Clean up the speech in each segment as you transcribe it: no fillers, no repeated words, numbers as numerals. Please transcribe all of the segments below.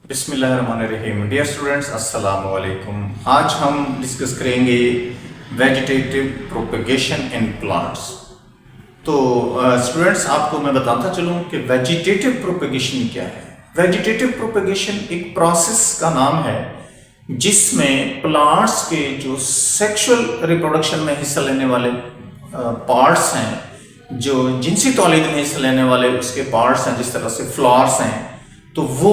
बिस्मिल्लाहिर्रहमानिर्रहीम। Dear students, अस्सलाम वालेकुम। आज हम डिस्कस करेंगे वेजिटेटिव प्रोपेगेशन इन प्लांट्स। तो स्टूडेंट्स, आपको मैं बताता चलूं कि वेजिटेटिव प्रोपेगेशन क्या है। वेजिटेटिव प्रोपेगेशन एक प्रोसेस का नाम है जिसमें प्लांट्स के जो सेक्सुअल रिप्रोडक्शन में हिस्सा लेने वाले पार्ट्स हैं, जो जिनसी तौलीद में हिस्सा लेने वाले उसके पार्ट्स हैं, जिस तरह से फ्लावर्स हैं, तो वो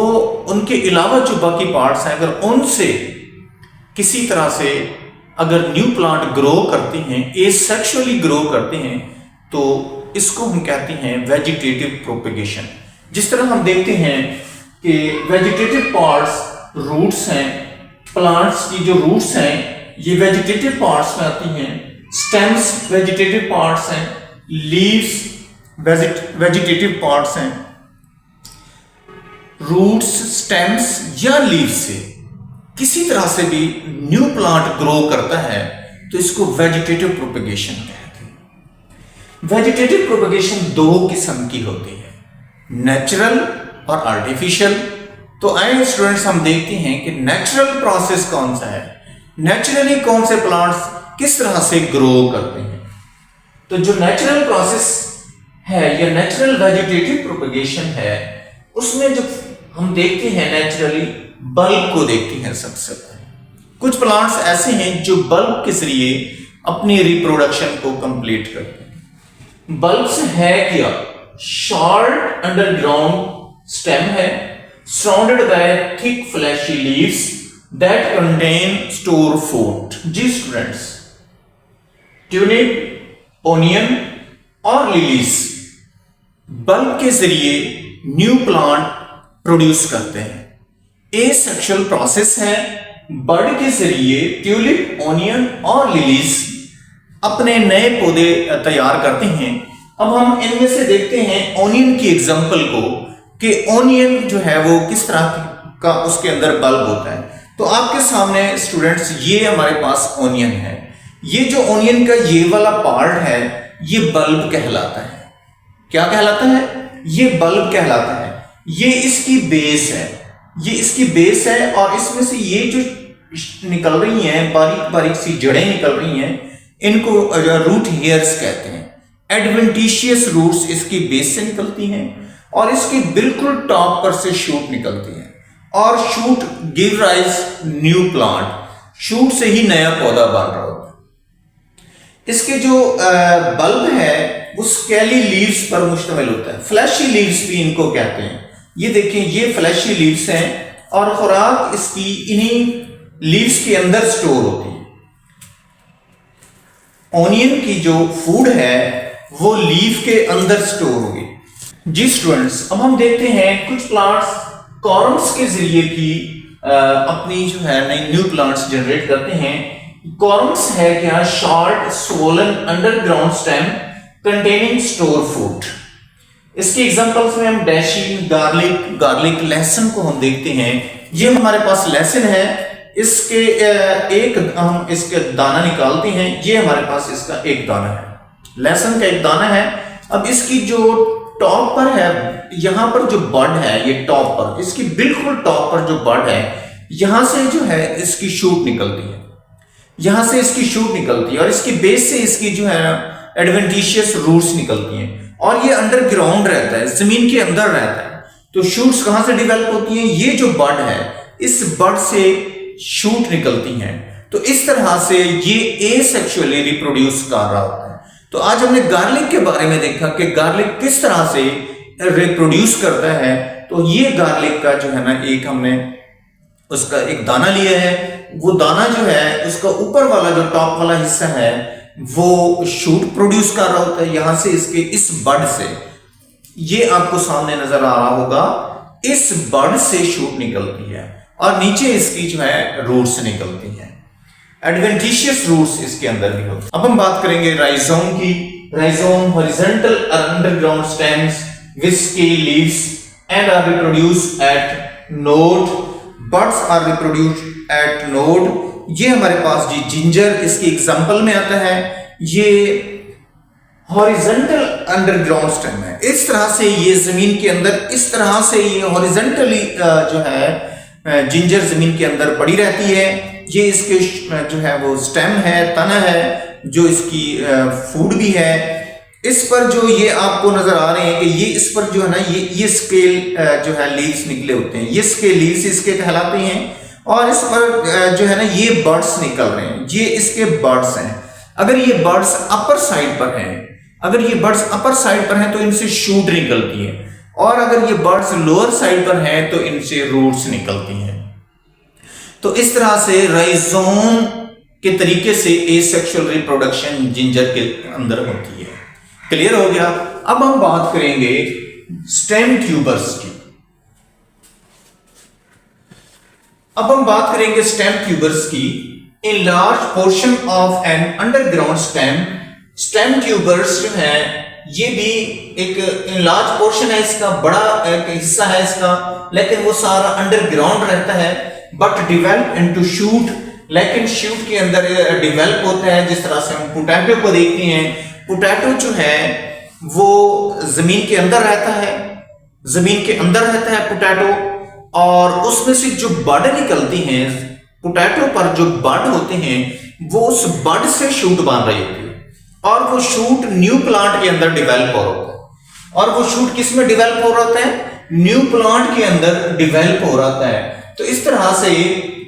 उनके अलावा जो बाकी पार्ट्स हैं, अगर उनसे किसी तरह से अगर न्यू प्लांट ग्रो करते हैं, एसेक्सुअली ग्रो करते हैं, तो इसको हम कहते हैं वेजिटेटिव प्रोपेगेशन। जिस तरह हम देखते हैं कि वेजिटेटिव पार्ट्स रूट्स हैं, प्लांट्स की जो रूट्स हैं ये वेजिटेटिव पार्ट्स में आती हैं, स्टेम्स वेजिटेटिव पार्ट्स हैं, लीव्स वेजिटेटिव पार्ट्स हैं। रूट्स, स्टेम्स या लीव्स से किसी तरह से भी न्यू प्लांट ग्रो करता है तो इसको वेजिटेटिव प्रोपेगेशन कहते हैं। वेजिटेटिव प्रोपेगेशन दो किस्म की होती है, नेचुरल और आर्टिफिशियल। तो आइए स्टूडेंट्स, हम देखते हैं कि नेचुरल प्रोसेस कौन सा है, नेचुरली कौन से प्लांट्स किस तरह से ग्रो करते हैं। तो जो नेचुरल प्रोसेस है या नेचुरल वेजिटेटिव प्रोपेगेशन है, उसमें जो हम देखते हैं नेचुरली बल्ब को देखते हैं सबसे पहले। कुछ प्लांट्स ऐसे हैं जो बल्ब के जरिए अपनी रिप्रोडक्शन को कंप्लीट करते हैं। बल्ब्स है क्या? शॉर्ट अंडरग्राउंड स्टेम है, surrounded by thick fleshy leaves that contain store food. जी स्टूडेंट्स, ट्यूलिप, ओनियन और लिलीज बल्ब के जरिए न्यू प्लांट प्रोड्यूस करते हैं। एसेक्सुअल प्रोसेस है, बर्ड के जरिए ट्यूलिप, ओनियन और लिलीज अपने नए पौधे तैयार करते हैं। अब हम इनमें से देखते हैं ओनियन की एग्जांपल को, कि ओनियन जो है वो किस तरह का उसके अंदर बल्ब होता है। तो आपके सामने स्टूडेंट्स ये हमारे पास ओनियन है। ये जो ओनियन का ये वाला पार्ट है ये बल्ब कहलाता है। क्या कहलाता है? ये बल्ब कहलाता है। ये इसकी बेस है, ये इसकी बेस है और इसमें से ये जो निकल रही हैं बारीक बारीक सी जड़ें निकल रही हैं, इनको रूट हेयर्स कहते हैं। एडवेंटिशियस रूट्स इसकी बेस से निकलती हैं और इसकी बिल्कुल टॉप पर से शूट निकलती हैं और shoot give rise new plant. Shoot से ही नया पौधा बन रहा होता है। इसके जो बल्ब है वो स्केली लीव्स पर मुश्तमिल होता है। फ्लैशी लीव्स भी इनको कहते हैं। ये देखें, ये फ्लैशी लीव्स हैं और खुराक इसकी इन्हीं लीव्स के अंदर स्टोर होती है। ओनियन की जो फूड है वो लीव के अंदर स्टोर होगी। जी स्टूडेंट्स, अब हम देखते हैं कुछ प्लांट्स कॉर्म्स के जरिए भी अपनी जो है नई न्यू प्लांट्स जनरेट करते हैं। कॉर्म्स है क्या? Short swollen underground stem containing store food. इसकी एग्जांपल्स में हम डैशिंग, गार्लिक, लहसुन को हम देखते हैं। ये हमारे पास लहसुन है, इसके एक हम इसके दाना निकालते हैं। ये हमारे पास इसका एक दाना है, लहसुन का एक दाना है। अब इसकी जो टॉप पर है, यहां पर जो बड है, ये टॉप पर, इसकी बिल्कुल टॉप पर जो बड है, यहां से जो है इसकी शूट निकलती है, यहां से इसकी शूट निकलती है और इसकी बेस से इसकी जो है एडवेंटिशियस रूट्स निकलती हैं और ये अंडरग्राउंड रहता है, जमीन के अंदर रहता है। तो शूट्स कहां से डेवलप होती हैं? ये जो बड है, इस बड से शूट निकलती हैं। तो इस तरह से ये एसेक्सुअली रिप्रोड्यूस कर रहा होता है। तो आज हमने गार्लिक के बारे में देखा कि गार्लिक किस तरह से रिप्रोड्यूस करता है। तो ये गार्लिक का जो है ना, एक हमने उसका एक दाना लिया है। वो दाना जो है उसका ऊपर वाला जो टॉप वाला हिस्सा है वो शूट प्रोड्यूस कर रहा होता है। यहां से इसके इस बड से, ये आपको सामने नजर आ रहा होगा, इस बड से शूट निकलती है और नीचे इसकी जो है रूट्स निकलती हैं। एडवेंटिशियस रूट्स इसके अंदर भी होते हैं। अब हम बात करेंगे राइजोम की। Rhizome horizontal underground stems with scaly leaves and are reproduced at node. Buds are reproduced at node. ये हमारे पास जी जिंजर इसकी एग्जांपल में आता है। ये हॉरिजॉन्टल अंडरग्राउंड स्टेम है। इस तरह से ये जमीन के अंदर इस तरह से ये हॉरिजॉन्टली जो है जिंजर जमीन के अंदर पड़ी रहती है। ये इसके जो है वो स्टेम है, तना है, जो इसकी फूड भी है। इस पर जो ये आपको नजर आ रहे हैं कि ये इस पर जो है ना ये स्केल जो है लीव्स निकले होते हैं, ये स्केल लीव्स इसके कहलाते हैं। और इस पर जो है ना ये बर्ड्स निकल रहे हैं, ये इसके बर्ड्स हैं। अगर ये बर्ड्स अपर साइड पर हैं, अगर ये बर्ड्स अपर साइड पर हैं तो इनसे शूट निकलती है, और अगर ये बर्ड्स लोअर साइड पर हैं तो इनसे रूट्स निकलती हैं। तो इस तरह से राइजोम के तरीके से एसेक्सुअल रिप्रोडक्शन जिंजर के अंदर होती है। क्लियर हो गया। अब हम बात करेंगे स्टेम ट्यूबर्स की। अब हम बात करेंगे स्टेम ट्यूबर्स की। In large portion of an underground stem tubers जो है ये भी एक लार्ज पोर्शन है, इसका बड़ा एक हिस्सा है इसका, लेकिन वो सारा अंडरग्राउंड रहता है। बट डिवेल्प इनटू शूट, लेकिन शूट के अंदर डिवेल्प होता है। जिस तरह से हम पोटैटो को देखते हैं, पोटैटो जो है वो जमीन के अंदर रहता है, जमीन के अंदर रहता है पोटैटो, और उसमें से जो बड निकलती हैं, पोटैटो पर जो बड होते हैं वो उस बड से शूट बन रही होती है, और वो शूट न्यू प्लांट के अंदर डिवेल्प हो रहा होता है। और वो शूट किस में डिवेल्प हो रहा होता है? न्यू प्लांट के अंदर डिवेल्प हो रहा होता है। तो इस तरह से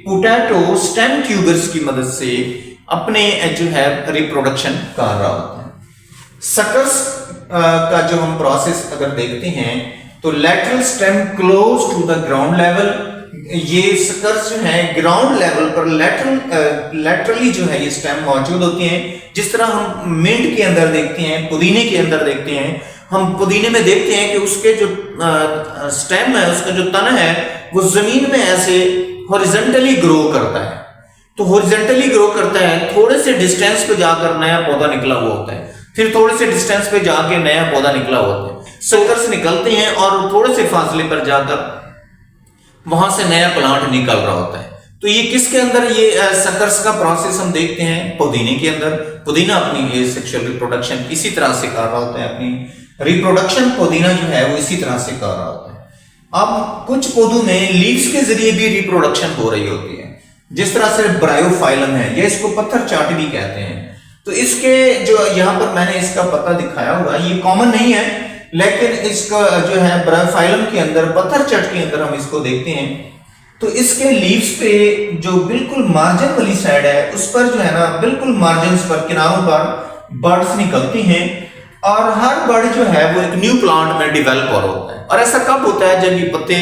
पोटैटो स्टेम ट्यूबर्स की मदद से अपने जो है रिप्रोडक्शन कर रहा होता है। सकर्स का जो हम प्रोसेस अगर देखते हैं तो lateral stem close to the ground level, ये सकर्स जो है ग्राउंड लेवल पर लैटरली जो है ये स्टेम मौजूद होते हैं। जिस तरह हम मिंट के अंदर देखते हैं, पुदीने के अंदर देखते हैं, हम पुदीने में देखते हैं कि उसके जो स्टेम है, उसका जो तना है वो जमीन में ऐसे हॉरिजॉन्टली ग्रो करता है। तो हॉरिजॉन्टली ग्रो करता है, थोड़े से डिस्टेंस पे जाकर नया पौधा निकला हुआ होता है, फिर थोड़े से डिस्टेंस पे जाके नया पौधा निकला हुआ होता है। सकर्स निकलते हैं और थोड़े से फासले पर जाकर वहां से नया प्लांट निकल रहा होता है। तो ये किसके अंदर ये सकर्स का प्रोसेस हम देखते हैं? पुदीने के अंदर। पुदीना अपनी सेक्सुअल रिप्रोडक्शन इसी तरह से कर रहा होता है, अपनी रिप्रोडक्शन पुदीना जो है वो इसी तरह से कर रहा होता है। अब कुछ पौधों में लीव्स के जरिए भी रिप्रोडक्शन हो रही होती है, जिस तरह से ब्रायोफाइलम है, ये इसको पत्थर चाट भी कहते हैं। तो इसके जो यहाँ पर मैंने इसका पता दिखाया हुआ, ये कॉमन नहीं है, लेकिन इसका जो है ब्रायोफाइलम के अंदर, पत्थर चट के अंदर हम इसको देखते हैं। तो इसके लीव्स पे जो बिल्कुल मार्जिन वाली साइड है उस पर जो है ना बिल्कुल मार्जिन पर, किनारों पर बर्ड्स निकलती हैं, और हर बर्ड जो है वो एक न्यू प्लांट में डिवेल्प हो रहा होता है। और ऐसा कब होता है? जब ये पत्ते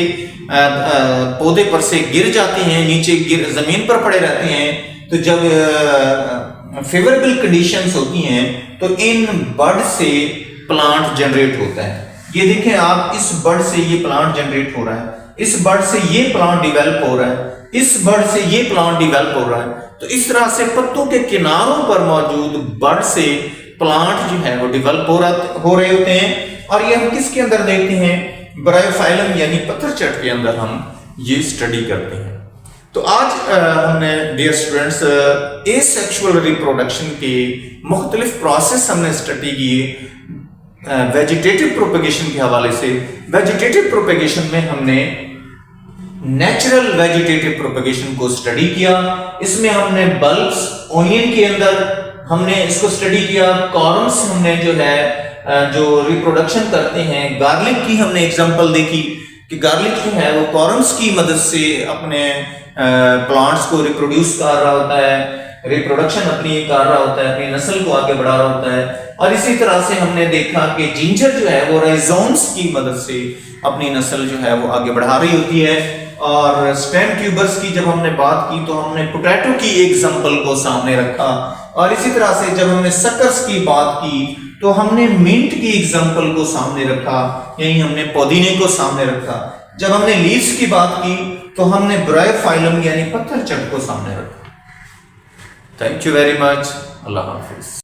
पौधे पर से गिर जाते हैं, नीचे जमीन पर पड़े रहते हैं, तो जब फेवरेबल कंडीशंस होती हैं तो इन बर्ड से प्लांट जनरेट होता है। ये देखें आप, इस बर्ड से ये प्लांट जनरेट हो रहा है, इस बर्ड से ये प्लांट डिवेल्प हो रहा है, इस बर्ड से ये प्लांट डिवेल्प हो रहा है। तो इस तरह से पत्तों के किनारों पर मौजूद बर्ड से प्लांट जो है वो डिवेल्प हो रहे होते हैं। और ये हम किसके अंदर देखते हैं? ब्रायोफाइलम यानी पत्थर चट के अंदर हम ये स्टडी करते हैं। तो आज हमने डियर स्टूडेंट्स एसेक्सुअल रिप्रोडक्शन के मुख्तलिफ प्रोसेस हमने स्टडी किए वेजिटेटिव प्रोपेगेशन के हवाले से। वेजिटेटिव प्रोपेगेशन में हमने नेचुरल वेजिटेटिव प्रोपेगेशन को स्टडी किया। इसमें हमने बल्ब्स, ओनियन के अंदर हमने इसको स्टडी किया। कॉर्म्स हमने जो है जो रिप्रोडक्शन करते हैं, गार्लिक की हमने एग्जांपल देखी कि गार्लिक जो है वो कॉर्म्स की मदद से अपने प्लांट्स को रिप्रोड्यूस कर रहा होता है, रिप्रोडक्शन अपनी कर रहा होता है, अपनी नस्ल को आगे बढ़ा रहा होता है। और इसी तरह से हमने देखा कि जिंजर जो है वो राइजोम्स की मदद से अपनी नस्ल जो है वो आगे बढ़ा रही होती है। और स्टेम ट्यूबर्स की जब हमने बात की तो हमने पोटैटो की एग्जांपल को सामने रखा, और इसी तरह से जब हमने सकर्स की बात की तो हमने मिंट की एग्जांपल को सामने रखा, यानी हमने पुदीने को सामने रखा। जब हमने लीव्स की बात की तो हमने ब्रायोफाइलम यानी पत्थर चट को सामने रखा। Thank you very much. Allah Hafiz.